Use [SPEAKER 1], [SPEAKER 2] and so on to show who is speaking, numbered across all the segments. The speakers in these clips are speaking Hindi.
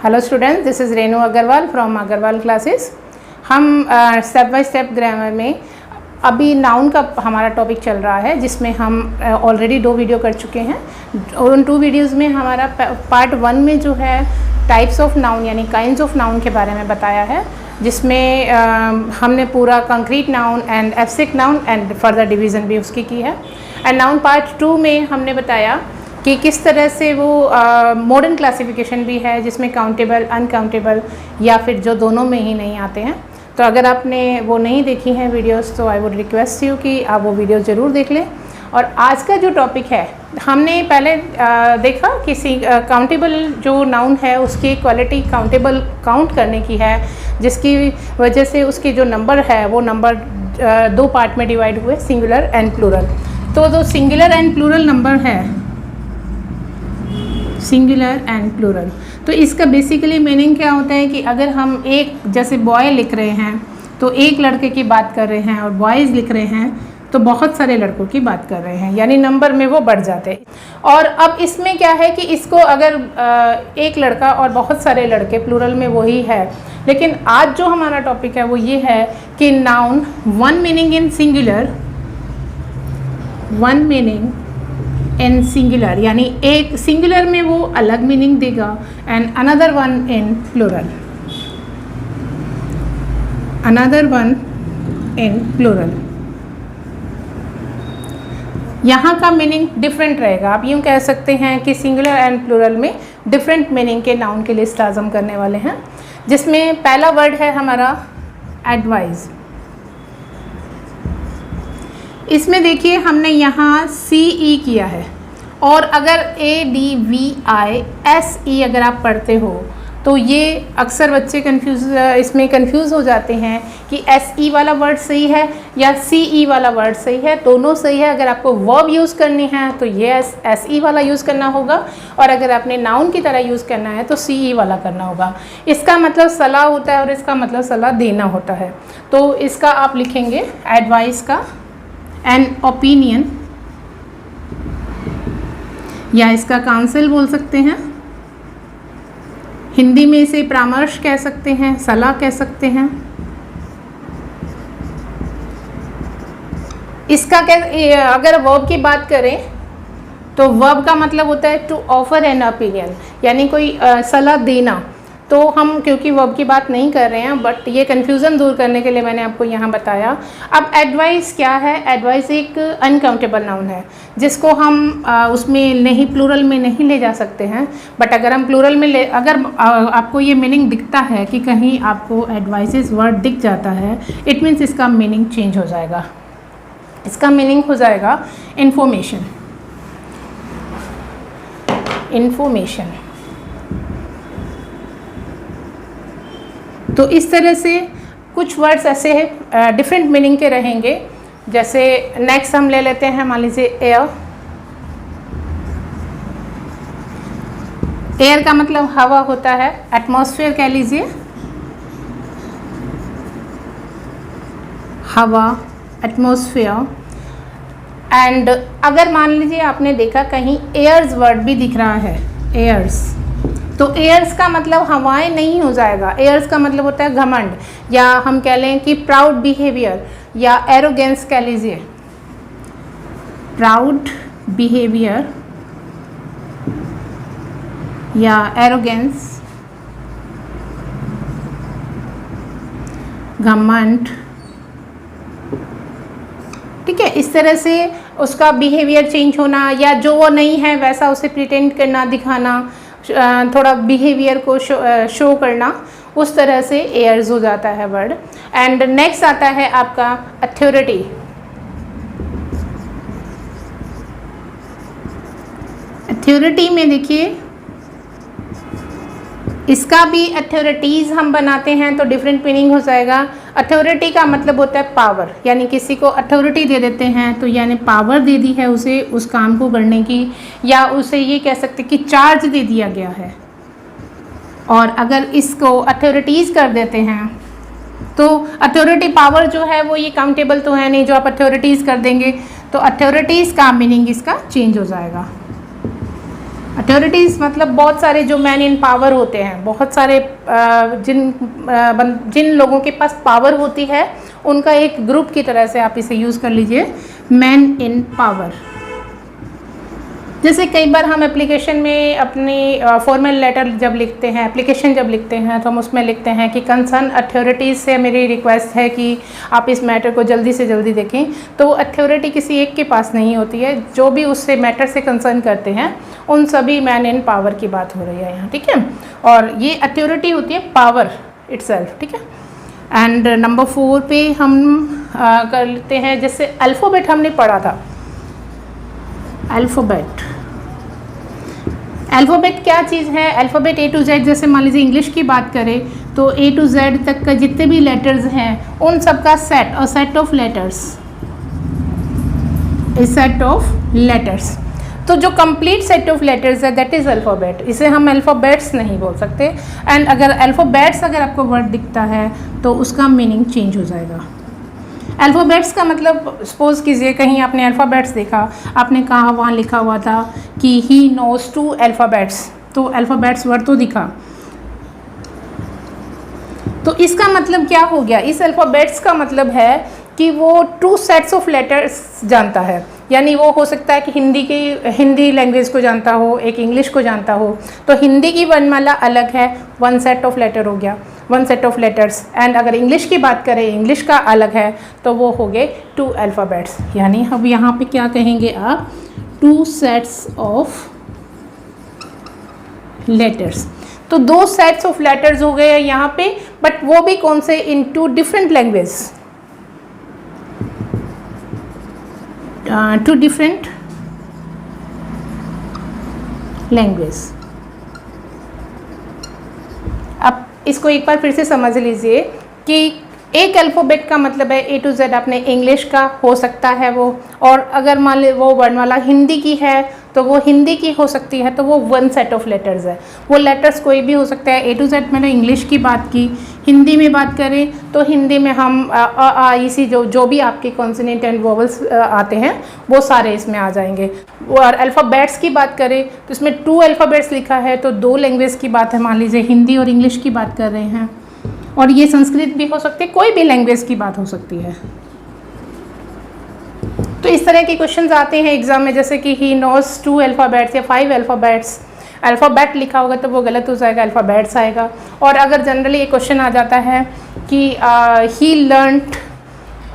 [SPEAKER 1] Hello students, this is Renu Agrawal from Agrawal classes. हम स्टेप बाय स्टेप ग्रामर में अभी नाउन का हमारा टॉपिक चल रहा है, जिसमें हम ऑलरेडी 2 वीडियो कर चुके हैं। उन 2 वीडियोज़ में हमारा पार्ट 1 में जो है टाइप्स ऑफ नाउन यानी काइंड्स ऑफ नाउन के बारे में बताया है, जिसमें हमने पूरा concrete noun and abstract noun and further division भी उसकी की है। एंड नाउन पार्ट 2 में हमने बताया कि किस तरह से वो मॉडर्न क्लासिफिकेशन भी है, जिसमें काउंटेबल, अनकाउंटेबल या फिर जो दोनों में ही नहीं आते हैं। तो अगर आपने वो नहीं देखी हैं वीडियोस, तो आई वुड रिक्वेस्ट यू कि आप वो वीडियो ज़रूर देख लें। और आज का जो टॉपिक है, हमने पहले देखा कि काउंटेबल जो नाउन है उसकी क्वालिटी काउंटेबल काउंट करने की है, जिसकी वजह से उसके जो नंबर है वो नंबर 2 पार्ट में डिवाइड हुए, सिंगुलर एंड प्लूरल। तो जो सिंगुलर एंड प्लूरल नंबर है, सिंगुलर एंड प्लूरल, तो इसका बेसिकली मीनिंग क्या होता है कि अगर हम एक जैसे बॉय लिख रहे हैं तो एक लड़के की बात कर रहे हैं, और बॉयज़ लिख रहे हैं तो बहुत सारे लड़कों की बात कर रहे हैं, यानी नंबर में वो बढ़ जाते हैं। और अब इसमें क्या है कि इसको अगर एक लड़का और बहुत सारे लड़के, प्लूरल में वही है। लेकिन आज जो हमारा टॉपिक है वो ये है कि noun one meaning in singular, one meaning in singular, यानी एक सिंगुलर में वो अलग मीनिंग देगा and another one in plural, another one in plural. यहाँ का मीनिंग डिफरेंट रहेगा। आप यूँ कह सकते हैं कि सिंगुलर एंड प्लूरल में डिफरेंट मीनिंग के नाउन के लिस्ट आज हम करने वाले हैं, जिसमें पहला वर्ड है हमारा एडवाइस। इसमें देखिए हमने यहाँ CE किया है, और अगर ADVISE अगर आप पढ़ते हो तो ये अक्सर बच्चे इसमें कंफ्यूज हो जाते हैं कि SE वाला वर्ड सही है या CE वाला वर्ड सही है। दोनों सही है। अगर आपको वर्ब यूज़ करनी है तो ये SE वाला यूज़ करना होगा, और अगर आपने नाउन की तरह यूज़ करना है तो CE वाला करना होगा। इसका मतलब सलाह होता है और इसका मतलब सलाह देना होता है। तो इसका आप लिखेंगे एडवाइस का एन ओपिनियन, या इसका काउंसिल बोल सकते हैं। हिंदी में इसे परामर्श कह सकते हैं, सलाह कह सकते हैं। इसका अगर वर्ब की बात करें तो वर्ब का मतलब होता है टू ऑफर एन ओपिनियन, यानी कोई सलाह देना। तो हम क्योंकि वर्ब की बात नहीं कर रहे हैं, बट ये कन्फ्यूज़न दूर करने के लिए मैंने आपको यहाँ बताया। अब एडवाइस क्या है? एडवाइस एक अनकाउंटेबल नाउन है, जिसको हम उसमें नहीं, प्लूरल में नहीं ले जा सकते हैं। बट अगर हम प्लूरल में अगर आपको ये मीनिंग दिखता है कि कहीं आपको एडवाइसेस वर्ड दिख जाता है, इट मीन्स इसका मीनिंग चेंज हो जाएगा। इसका मीनिंग हो जाएगा इंफॉर्मेशन, इंफॉर्मेशन। तो इस तरह से कुछ वर्ड्स ऐसे हैं डिफरेंट मीनिंग के रहेंगे। जैसे नेक्स्ट हम ले लेते हैं, मान लीजिए एयर। एयर का मतलब हवा होता है, एटमॉस्फेयर कह लीजिए, हवा, एटमॉस्फेयर। एंड अगर मान लीजिए आपने देखा कहीं एयर्स वर्ड भी दिख रहा है, एयर्स, तो एयर्स का मतलब हवाएं नहीं हो जाएगा। एयर्स का मतलब होता है घमंड, या हम कह लें कि प्राउड बिहेवियर, या एरोगेंस कह लीजिए, प्राउड बिहेवियर या एरोगेंस, घमंड। ठीक है, इस तरह से उसका बिहेवियर चेंज होना, या जो वो नहीं है वैसा उसे प्रिटेंड करना, दिखाना, थोड़ा बिहेवियर को शो करना, उस तरह से एयर्स हो जाता है वर्ड। एंड नेक्स्ट आता है आपका अथॉरिटी। अथॉरिटी में देखिए, इसका भी अथॉरिटीज़ हम बनाते हैं तो डिफरेंट मीनिंग हो जाएगा। अथॉरिटी का मतलब होता है पावर, यानी किसी को अथॉरिटी दे देते हैं तो यानी पावर दे दी है उसे उस काम को करने की, या उसे ये कह सकते कि चार्ज दे दिया गया है। और अगर इसको अथॉरिटीज़ कर देते हैं तो अथॉरिटी पावर जो है वो ये काउंटेबल तो है नहीं, जो आप अथॉरिटीज़ कर देंगे तो अथॉरिटीज़ का मीनिंग इसका चेंज हो जाएगा। अथॉरिटीज़ मतलब बहुत सारे जो मैन इन पावर होते हैं, बहुत सारे जिन लोगों के पास पावर होती है उनका एक ग्रुप की तरह से आप इसे यूज़ कर लीजिए, मैन इन पावर। जैसे कई बार हम एप्लीकेशन में अपनी फॉर्मल लेटर जब लिखते हैं, एप्लीकेशन जब लिखते हैं, तो हम उसमें लिखते हैं कि कंसर्न अथॉरिटीज़ से मेरी रिक्वेस्ट है कि आप इस मैटर को जल्दी से जल्दी देखें। तो अथॉरिटी किसी एक के पास नहीं होती है, जो भी उससे मैटर से कंसर्न करते हैं उन सभी मैन इन पावर की बात हो रही है यहाँ, ठीक है। और ये अथॉरिटी होती है पावर इटसेल्फ, ठीक है। एंड नंबर 4 पे हम कर लेते हैं, जैसे अल्फ़ाबेट हमने पढ़ा था। अल्फ़ाबेट क्या चीज़ है? अल्फ़ाबेट A to Z, जैसे मान लीजिए इंग्लिश की बात करें तो A to Z तक का जितने भी लेटर्स हैं उन सब का सेट, और set of letters, A set of letters. तो जो कंप्लीट सेट ऑफ लेटर्स है दैट इज़ अल्फ़ाबेट, इसे हम अल्फ़ाबेट्स नहीं बोल सकते। एंड अगर अल्फ़ाबेट्स अगर आपको वर्ड दिखता है तो उसका मीनिंग चेंज हो जाएगा। अल्फ़ाबेट्स का मतलब, सपोज़ कीजिए कहीं आपने अल्फ़ाबेट्स देखा, आपने कहा वहाँ लिखा हुआ था कि ही नोज़ 2 अल्फ़ाबेट्स, तो अल्फ़ाबेट्स वर्ड तो दिखा, तो इसका मतलब क्या हो गया? इस अल्फ़ाबेट्स का मतलब है कि वो 2 सेट्स ऑफ लेटर्स जानता है। यानी वो हो सकता है कि हिंदी लैंग्वेज को जानता हो, एक इंग्लिश को जानता हो। तो हिंदी की वर्णमाला अलग है, 1 सेट ऑफ लेटर हो गया, 1 सेट ऑफ लेटर्स। एंड अगर इंग्लिश की बात करें, इंग्लिश का अलग है, तो वो हो गए 2 अल्फ़ाबेट्स। यानी अब यहाँ पे क्या कहेंगे आप? 2 सेट्स ऑफ लेटर्स। तो 2 सेट्स ऑफ लेटर्स हो गए यहाँ पे, बट वो भी कौन से? इन 2 डिफरेंट लैंग्वेज, 2 डिफरेंट लैंग्वेज। अब इसको एक बार फिर से समझ लीजिए कि एक अल्फ़ाबेट का मतलब है A to Z आपने इंग्लिश का हो सकता है वो, और अगर मान ली वो वर्णमाला हिंदी की है तो वो हिंदी की हो सकती है, तो वो 1 सेट ऑफ लेटर्स है। वो लेटर्स कोई भी हो सकता है। A to Z मैंने इंग्लिश की बात की। हिंदी में बात करें तो हिंदी में हम इसी जो भी आपके कॉन्सोनेंट एंड वोवल्स आते हैं वो सारे इसमें आ जाएंगे। और अल्फ़ाबेट्स की बात करें तो इसमें 2 अल्फ़ाबेट्स लिखा है, तो 2 लैंग्वेज की बात है, मान लीजिए हिंदी और इंग्लिश की बात कर रहे हैं, और ये संस्कृत भी हो सकती है, कोई भी लैंग्वेज की बात हो सकती है। तो इस तरह के क्वेश्चंस आते हैं एग्जाम में, जैसे कि ही नोज़ 2 अल्फ़ाबेट्स या 5 अल्फ़ाबेट्स। अल्फ़ाबेट लिखा होगा तो वो गलत हो जाएगा, अल्फ़ाबेट्स आएगा। और अगर जनरली ये क्वेश्चन आ जाता है कि he learned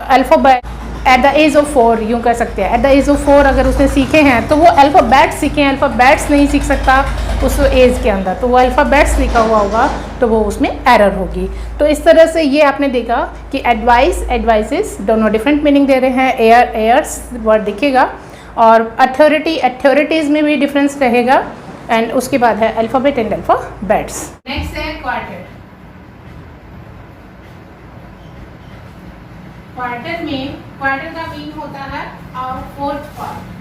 [SPEAKER 1] alphabet at the age of 4, यूँ कर सकते हैं, एट द एज ऑफ 4 अगर उसने सीखे हैं तो वो अल्फ़ाबेट्स सीखे हैं, अल्फ़ाबेट्स नहीं सीख सकता उस एज के अंदर, तो वो अल्फ़ाबेट्स लिखा हुआ होगा तो वो उसमें एरर होगी। तो इस तरह से ये आपने देखा कि एडवाइसेस दोनों डिफरेंट मीनिंग दे रहे हैं। एयर्स वर्ड दिखेगा, और अथॉरिटीज़ में भी डिफरेंस रहेगा। एंड उसके बाद है अल्फ़ाबेट एंड अल्फ़ाबेट्स। नेक्स्ट है क्वार्टर। क्वार्टर का मीन होता है और फोर्थ पार्ट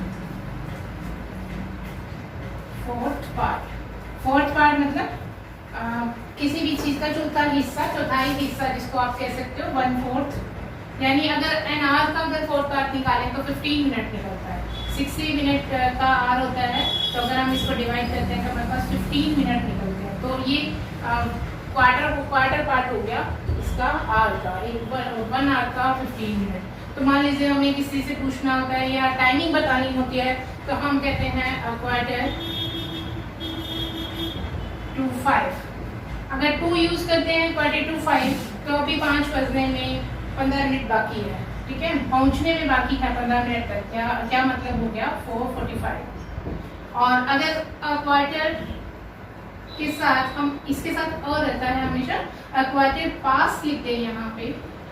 [SPEAKER 1] मतलब किसी भी चीज़ का चौथाई हिस्सा जिसको आप कह सकते हो 1/4। यानी अगर एन आवर का अगर 4th पार्ट निकालें तो 15 मिनट निकलता है। 60 मिनट का आर होता है, तो अगर हम इसको डिवाइड करते हैं तो हमारे पास 15 मिनट निकलते हैं। तो ये क्वार्टर पार्ट हो गया इसका आर का, 1 आवर का 15 मिनट। तो मान लीजिए हमें किसी से पूछना होता है या टाइमिंग बतानी होती है, तो हम कहते हैं क्वार्टर टू 5। अगर 2 यूज़ करते हैं क्वार्टर टू 5, तो अभी 5 बजने में 15 मिनट बाकी है, ठीक है, पहुंचने में बाकी है 15 मिनट तक। क्या मतलब हो गया 4:45। और अगर क्वार्टर के साथ हम इसके साथ और रहता है हमेशा, क्वार्टर पास लिखते हैं यहाँ पे,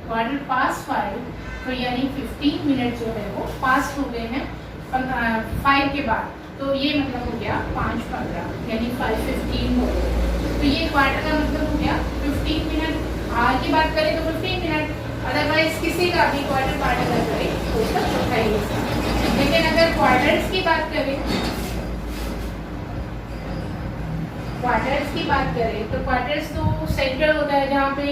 [SPEAKER 1] क्वार्टर पास 5, तो यानी 15 मिनट जो है वो पास हो गए हैं 5 के बाद। तो ये मतलब हो गया 5:15, यानी 5:15 हो गए। तो ये क्वार्टर का मतलब हो गया 15 मिनट। आर की बात करें तो 15 मिनट, अदरवाइज किसी का भी क्वार्टर पार्ट अगर करें तो उसका चौथाई हिस्सा। लेकिन अगर क्वार्टर्स की बात करें तो क्वार्टर्स तो सेंट्रल होता है, जहाँ पे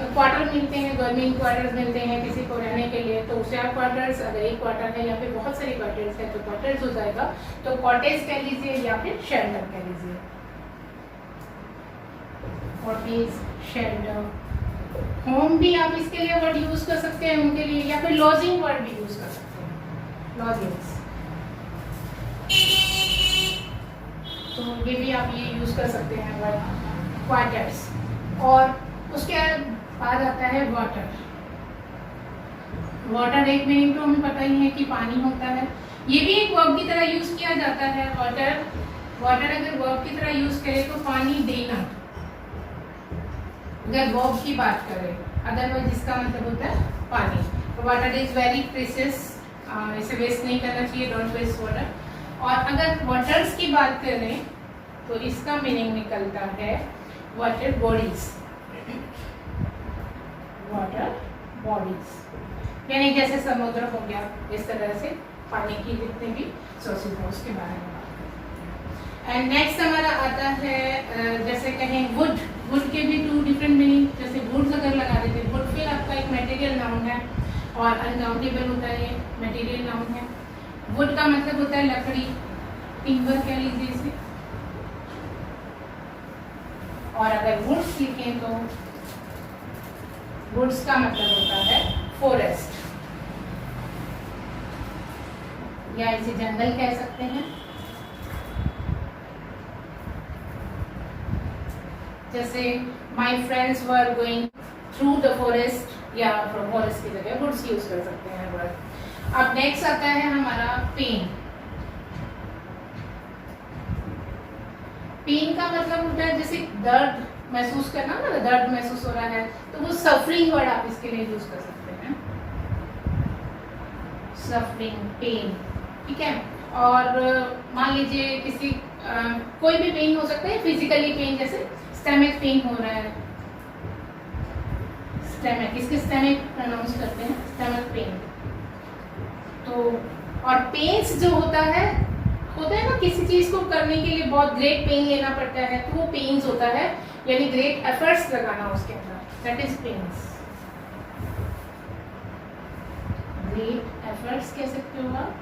[SPEAKER 1] क्वार्टर मिलते हैं, गवर्नमेंट क्वार्टर्स मिलते हैं किसी को रहने के लिए, तो उसे आप क्वार्टर्स, अगर एक क्वार्टर है या फिर बहुत सारे क्वार्टर्स है तो क्वार्टर्स हो जाएगा, तो कॉटेज कह लीजिए या फिर शेल्टर कह लीजिए। Cottage, shelter. होम भी आप इसके लिए वर्ड यूज कर सकते हैं उनके लिए, या फिर लॉजिंग वर्ड भी यूज कर सकते हैं, लॉजिंग्स। तो ये भी आप ये यूज कर सकते हैं वर्ड क्वार्टर्स। और उसके बाद आता है वाटर। वाटर एक मीनिंग तो हमें पता ही है कि पानी होता है, ये भी एक वर्ब की तरह यूज किया जाता है। वाटर, वाटर अगर वर्ब की तरह यूज करें तो पानी देना, अगर वर्ब की बात करें, अदरवाइज इसका मतलब होता है पानी। तो वाटर इज वेरी प्रेशियस, इसे वेस्ट नहीं करना चाहिए, डोंट वेस्ट वाटर। और अगर वाटर्स की बात करें तो इसका मीनिंग निकलता है वाटर बॉडीज, वाटर बॉडीज, यानी जैसे समुद्र हो गया, इस तरह से पानी की जितने भी सोर्सेज हैं उसके बारे में। एंड नेक्स्ट हमारा आता है जैसे कहें वुड, वुड के भी 2 डिफरेंट मीनिंग, जैसे वुड्स अगर लगा देते हैं, वुड फिर आपका एक मटेरियल नाउन है और अनकाउंटेबल होता है, मटेरियल नाउन है। वुड का मतलब होता है लकड़ी, टिम्बर कह लीजिए इसे। और अगर वुड्स लिखें तो वुड्स का मतलब होता है फॉरेस्ट, या इसे जंगल कह सकते हैं। जैसे my friends were going through the forest, या फ्रॉम फॉरेस्ट की जगह वुड्स यूज कर सकते हैं वर्ड। अब नेक्स्ट आता है हमारा पेन। पेन का मतलब होता है जैसे दर्द महसूस करना ना, दर्द महसूस हो रहा है, तो वो सफरिंग वर्ड आप इसके लिए यूज कर सकते हैं, सफरिंग, पेन, ठीक है। और मान लीजिए किसी कोई भी पेन हो सकता है, फिजिकली पेन, जैसे स्टमक पेन हो रहा है, स्टमक, इसके स्टमक प्रोनाउंस करते हैं, स्टमक पेन। तो और पेन्स जो होता है ना, किसी चीज को करने के लिए बहुत ग्रेट पेन लेना पड़ता है, तो वो पेन्स होता है, यानी ग्रेट एफर्ट्स लगाना उसके अंदर, that is pains. Great efforts कह सकते हो आप,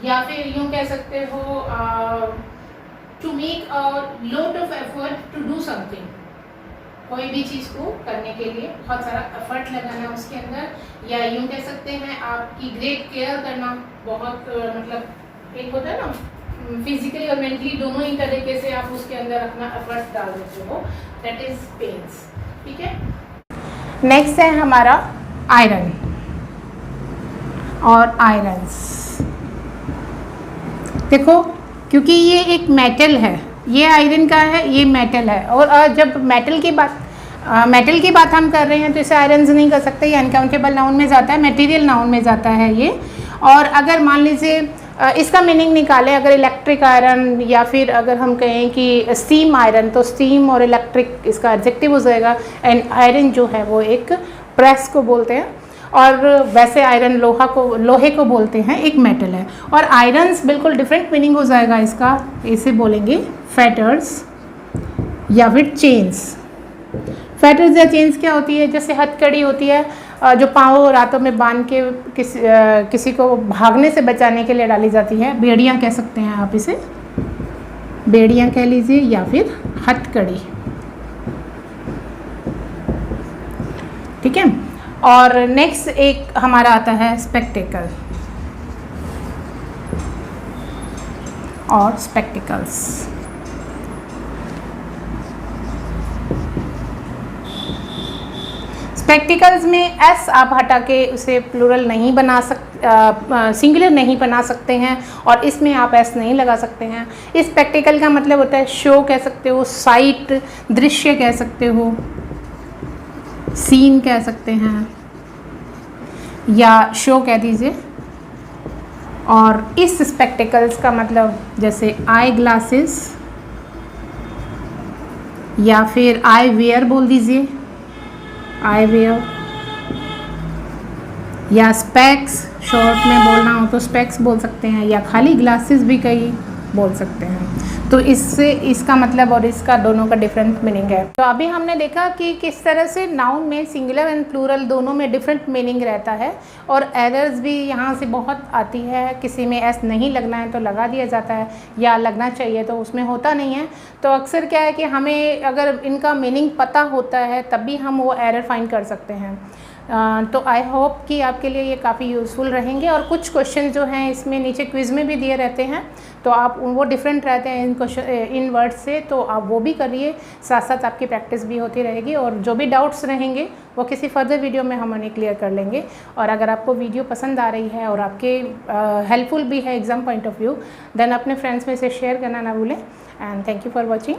[SPEAKER 1] या फिर यूं कह सकते हो to make a lot of effort to do something, कोई भी चीज को करने के लिए बहुत सारा एफर्ट लगाना उसके अंदर, या यूं कह सकते हैं आपकी ग्रेट केयर करना, बहुत मतलब एक होता है ना फिजिकली और मेंटली दोनों ही तरीके से आप उसके अंदर अपना एफर्ट डाल देते हो, दैट इज पेन्स, ठीक है। नेक्स्ट है हमारा आयरन और आयरन्स। देखो, क्योंकि ये एक मेटल है, ये आयरन का है, ये मेटल है, और जब मेटल की बात हम कर रहे हैं तो इसे आयरन्स नहीं कर सकते, ये अनकाउंटेबल नाउन में जाता है, मटेरियल नाउन में जाता है ये। और अगर मान लीजिए इसका मीनिंग निकालें, अगर इलेक्ट्रिक आयरन, या फिर अगर हम कहें कि स्टीम आयरन, तो स्टीम और इलेक्ट्रिक इसका एडजेक्टिव हो जाएगा। एंड आयरन जो है वो एक प्रेस को बोलते हैं, और वैसे आयरन लोहे को बोलते हैं, एक मेटल है। और आयरन्स बिल्कुल डिफरेंट मीनिंग हो जाएगा इसका, इसे बोलेंगे फेटर्स या फिर चेन्स। फेटर्स या चेन्स क्या होती है, जैसे हथकड़ी होती है जो पाँव रातों में बांध के किसी को भागने से बचाने के लिए डाली जाती है, बेड़ियाँ कह सकते हैं आप इसे, बेड़ियाँ कह लीजिए, या फिर हथकड़ी, ठीक है। और नेक्स्ट एक हमारा आता है स्पेक्टेकल और स्पेक्टिकल्स। स्पेक्टिकल्स में एस आप हटा के उसे प्लूरल नहीं बना सिंगुलर नहीं बना सकते हैं, और इसमें आप एस नहीं लगा सकते हैं। इस स्पेक्टिकल का मतलब होता है शो कह सकते हो, साइट, दृश्य कह सकते हो, सीन कह सकते हैं, या शो कह दीजिए। और इस स्पेक्टिकल्स का मतलब जैसे आई ग्लासेस, या फिर आई वेयर बोल दीजिए, आई वेयर, या स्पेक्स, शॉर्ट में बोलना हो तो स्पेक्स बोल सकते हैं, या खाली ग्लासेस भी कई बोल सकते हैं। तो इससे इसका मतलब और इसका दोनों का डिफरेंट मीनिंग है। तो अभी हमने देखा कि किस तरह से नाउन में सिंगुलर एंड प्लूरल दोनों में डिफरेंट मीनिंग रहता है और एरर्स भी यहाँ से बहुत आती है। किसी में एस नहीं लगना है तो लगा दिया जाता है, या लगना चाहिए तो उसमें होता नहीं है। तो अक्सर क्या है कि हमें अगर इनका मीनिंग पता होता है तभी हम वो एरर फाइंड कर सकते हैं। तो आई होप कि आपके लिए ये काफ़ी यूज़फुल रहेंगे। और कुछ क्वेश्चन जो हैं इसमें नीचे क्विज़ में भी दिए रहते हैं, तो आप वो डिफरेंट रहते हैं इन क्वेश्चन इन वर्ड्स से, तो आप वो भी करिए, साथ साथ आपकी प्रैक्टिस भी होती रहेगी। और जो भी डाउट्स रहेंगे वो किसी फर्दर वीडियो में हम उन्हें क्लियर कर लेंगे। और अगर आपको वीडियो पसंद आ रही है और आपके हेल्पफुल भी है exam point of view, then अपने फ्रेंड्स में से शेयर करना ना भूलें। And thank you for watching.